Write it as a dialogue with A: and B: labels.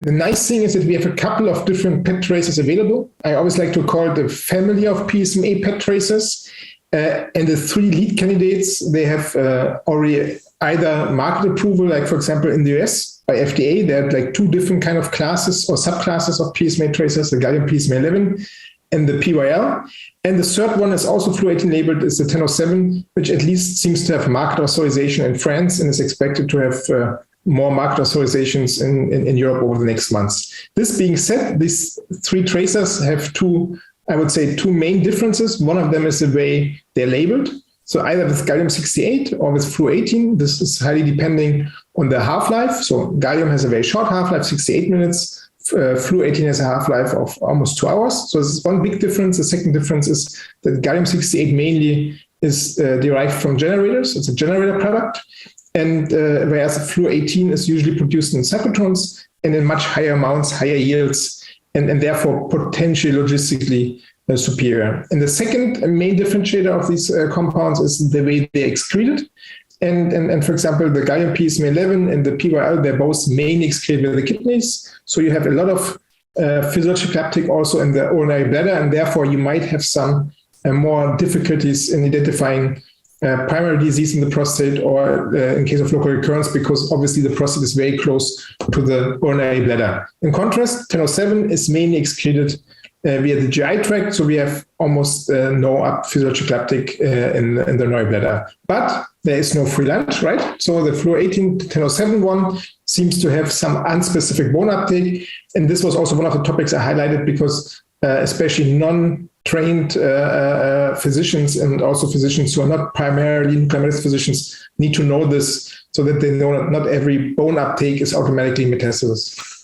A: The nice thing is that we have a couple of different PET tracers available. I always like to call it the family of PSMA PET tracers. And the 3 lead candidates, they have already either market approval, like for example in the US by FDA, there are like 2 different kind of classes or subclasses of PSMA tracers, the gallium PSMA 11 and the PYL. And the third one is also fluorine labeled, is the 1007, which at least seems to have market authorization in France and is expected to have more market authorizations in Europe over the next months. This being said, these 3 tracers have 2 main differences. One of them is the way they're labeled. So either with gallium-68 or with fluorine, this is highly depending on the half-life. So gallium has a very short half-life, 68 minutes. Fluorine has a half-life of almost 2 hours. So this is one big difference. The second difference is that gallium-68 mainly is derived from generators. It's a generator product. And whereas fluorine is usually produced in cyclotrons and in much higher amounts, higher yields, and therefore potentially logistically superior. And the second main differentiator of these compounds is the way they're excreted. And for example, the gallium PSMA 11 and the PYL, they're both mainly excreted in the kidneys. So you have a lot of physiological uptake also in the urinary bladder, and therefore you might have some more difficulties in identifying primary disease in the prostate or in case of local recurrence, because obviously the prostate is very close to the urinary bladder. In contrast, 1007 is mainly excreted via the GI tract, so we have almost no physiological uptake in the urinary bladder. But there is no free lunch, right? So the fluorine 1007 one seems to have some unspecific bone uptake. And this was also one of the topics I highlighted because especially non-trained physicians and also physicians who are not primarily nuclear medicine physicians need to know this so that they know that not every bone uptake is automatically metastasis.